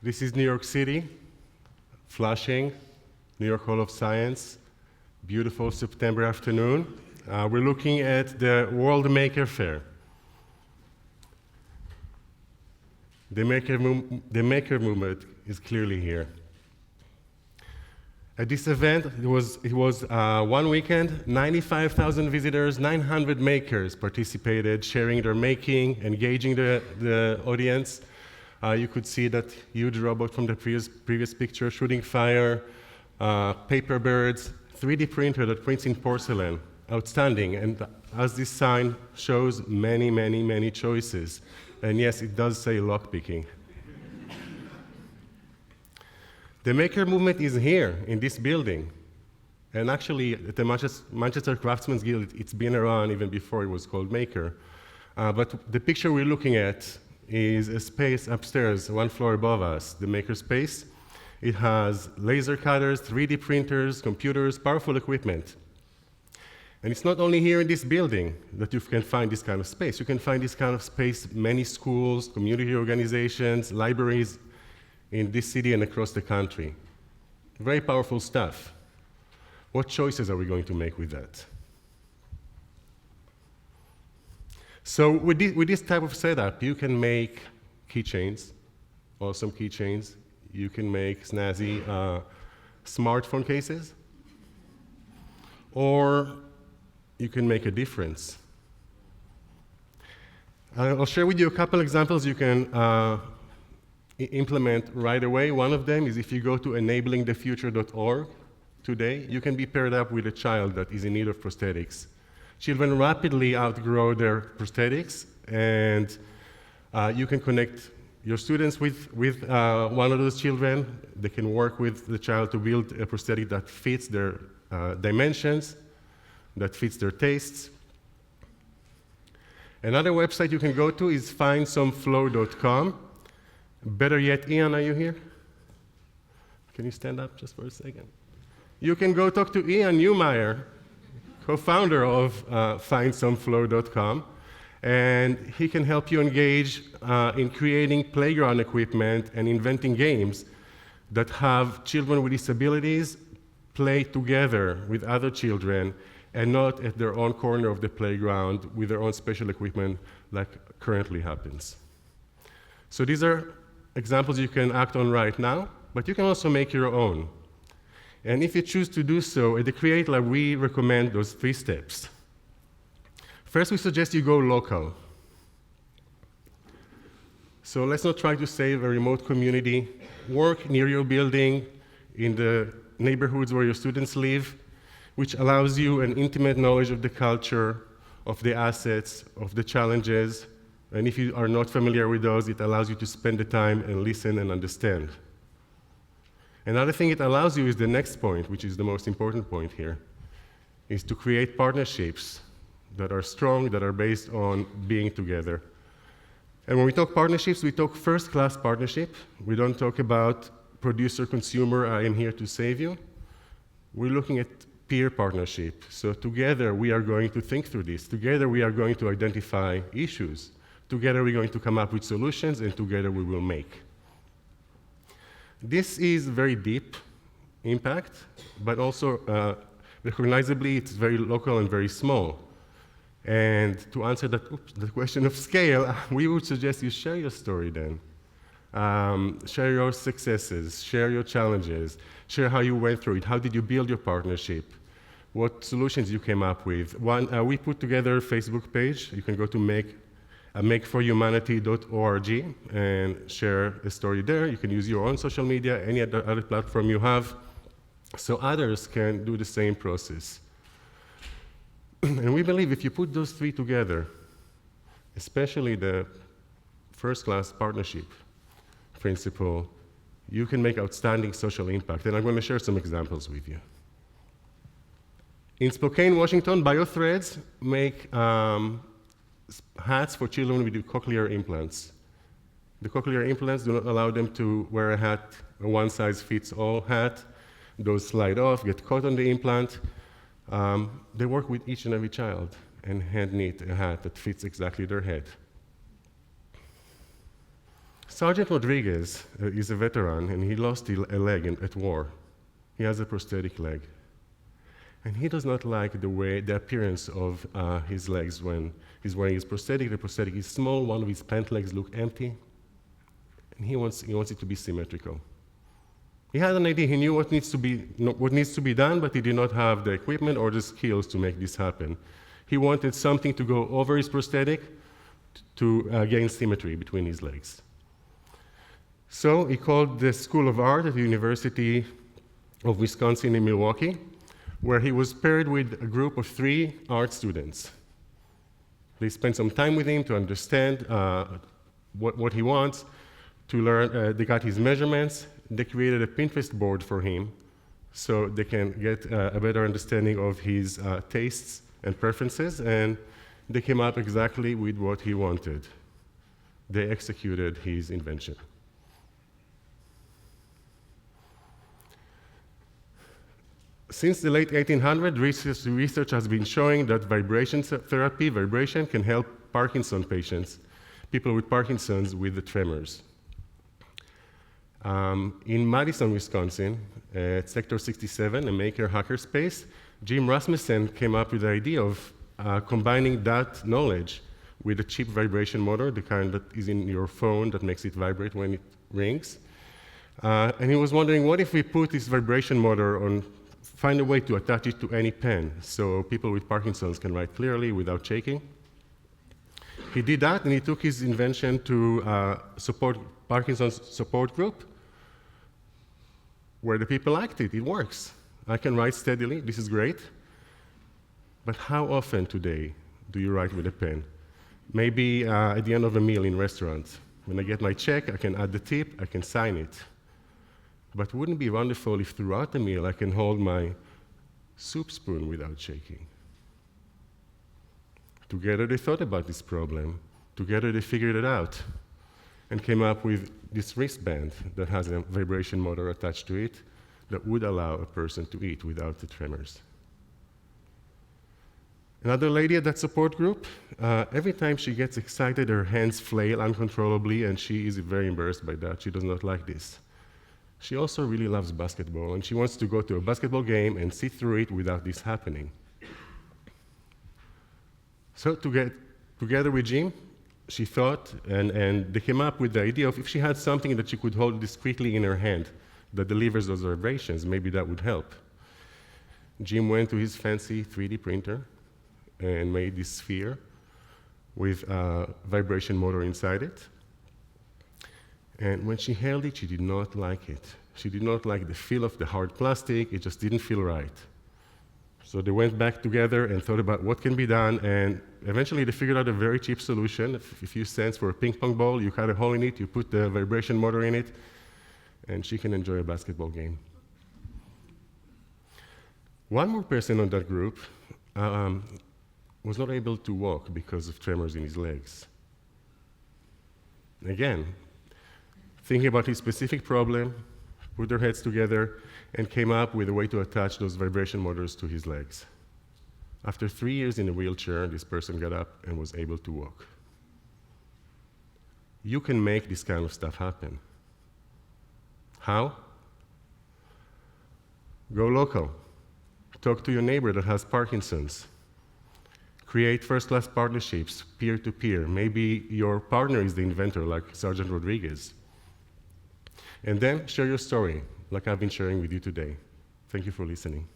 This is New York City, Flushing, New York Hall of Science, beautiful September afternoon. We're looking at the World Maker Fair. The maker movement is clearly here. At this event, it was one weekend, 95,000 visitors, 900 makers participated, sharing their making, engaging the audience. You could see that huge robot from the previous picture, shooting fire, paper birds, 3D printer that prints in porcelain, outstanding. And as this sign shows, many, many, many choices. And yes, it does say lockpicking. The maker movement is here in this building. And actually, at the Manchester Craftsmen's Guild, it's been around even before it was called Maker. But the picture we're looking at is a space upstairs, one floor above us, the maker space. It has laser cutters, 3D printers, computers, powerful equipment. And it's not only here in this building that you can find this kind of space. You can find this kind of space in many schools, community organizations, libraries in this city and across the country. Very powerful stuff. What choices are we going to make with that? So with this type of setup, you can make keychains, awesome keychains. You can make snazzy smartphone cases, or you can make a difference. I'll share with you a couple examples you can implement right away. One of them is if you go to enablingthefuture.org today, you can be paired up with a child that is in need of prosthetics. Children rapidly outgrow their prosthetics, and you can connect your students with one of those children. They can work with the child to build a prosthetic that fits their dimensions, that fits their tastes. Another website you can go to is findsomeflow.com. Better yet, Ian, are you here? Can you stand up just for a second? You can go talk to Ian Neumeyer, co-founder of findsomeflow.com, and he can help you engage in creating playground equipment and inventing games that have children with disabilities play together with other children and not at their own corner of the playground with their own special equipment like currently happens. So these are examples you can act on right now, but you can also make your own. And if you choose to do so, at the Create Lab, we recommend those 3 steps. First, we suggest you go local. So let's not try to save a remote community. Work near your building, in the neighborhoods where your students live, which allows you an intimate knowledge of the culture, of the assets, of the challenges. And if you are not familiar with those, it allows you to spend the time and listen and understand. Another thing it allows you is the next point, which is the most important point here, is to create partnerships that are strong, that are based on being together. And when we talk partnerships, we talk first-class partnership. We don't talk about producer-consumer, I am here to save you. We're looking at peer partnership. So together we are going to think through this. Together we are going to identify issues. Together we're going to come up with solutions, and together we will make. This is very deep impact, but also recognizably it's very local and very small. And to answer the question of scale, we would suggest you share your story then. Share your successes, share your challenges, share how you went through it, how did you build your partnership, what solutions you came up with. We put together a Facebook page. You can go to makeforhumanity.org and share a story there. You can use your own social media, any other platform you have, so others can do the same process. And we believe if you put those 3 together, especially the first-class partnership principle, you can make outstanding social impact. And I'm going to share some examples with you. In Spokane, Washington, BioThreads make hats for children with cochlear implants. The cochlear implants do not allow them to wear a hat, a one-size-fits-all hat. Those slide off, get caught on the implant. They work with each and every child and hand knit a hat that fits exactly their head. Sergeant Rodriguez is a veteran, and he lost a leg at war. He has a prosthetic leg. And he does not like the appearance of his legs when he's wearing his prosthetic. The prosthetic is small, one of his pant legs look empty, and he wants it to be symmetrical. He had an idea, he knew what needs to be done, but he did not have the equipment or the skills to make this happen. He wanted something to go over his prosthetic to gain symmetry between his legs. So he called the School of Art at the University of Wisconsin in Milwaukee, where he was paired with a group of 3 art students. They spent some time with him to understand what he wants, to learn. They got his measurements. They created a Pinterest board for him so they can get a better understanding of his tastes and preferences, and they came up exactly with what he wanted. They executed his invention. Since the late 1800s, research has been showing that vibration can help Parkinson patients, people with Parkinson's with the tremors. In Madison, Wisconsin, at Sector 67, a maker hackerspace, Jim Rasmussen came up with the idea of combining that knowledge with a cheap vibration motor, the kind that is in your phone that makes it vibrate when it rings. And he was wondering, what if we put this vibration motor on, find a way to attach it to any pen so people with Parkinson's can write clearly without shaking? He did that, and he took his invention to support Parkinson's support group, where the people liked it. It works. I can write steadily. This is great. But how often today do you write with a pen? Maybe at the end of a meal in restaurants. When I get my check, I can add the tip, I can sign it. But wouldn't it be wonderful if throughout the meal I can hold my soup spoon without shaking? Together they thought about this problem. Together they figured it out and came up with this wristband that has a vibration motor attached to it that would allow a person to eat without the tremors. Another lady at that support group, every time she gets excited, her hands flail uncontrollably, and she is very embarrassed by that. She does not like this. She also really loves basketball, and she wants to go to a basketball game and sit through it without this happening. So together with Jim, she thought, and they came up with the idea of if she had something that she could hold discreetly in her hand that delivers those vibrations, maybe that would help. Jim went to his fancy 3D printer and made this sphere with a vibration motor inside it. And when she held it, she did not like it. She did not like the feel of the hard plastic. It just didn't feel right. So they went back together and thought about what can be done, and eventually they figured out a very cheap solution. A few cents for a ping pong ball, you cut a hole in it, you put the vibration motor in it, and she can enjoy a basketball game. One more person on that group was not able to walk because of tremors in his legs. Again, thinking about his specific problem, put their heads together, and came up with a way to attach those vibration motors to his legs. After 3 years in a wheelchair, this person got up and was able to walk. You can make this kind of stuff happen. How? Go local. Talk to your neighbor that has Parkinson's. Create first-class partnerships, peer-to-peer. Maybe your partner is the inventor, like Sergeant Rodriguez. And then share your story, like I've been sharing with you today. Thank you for listening.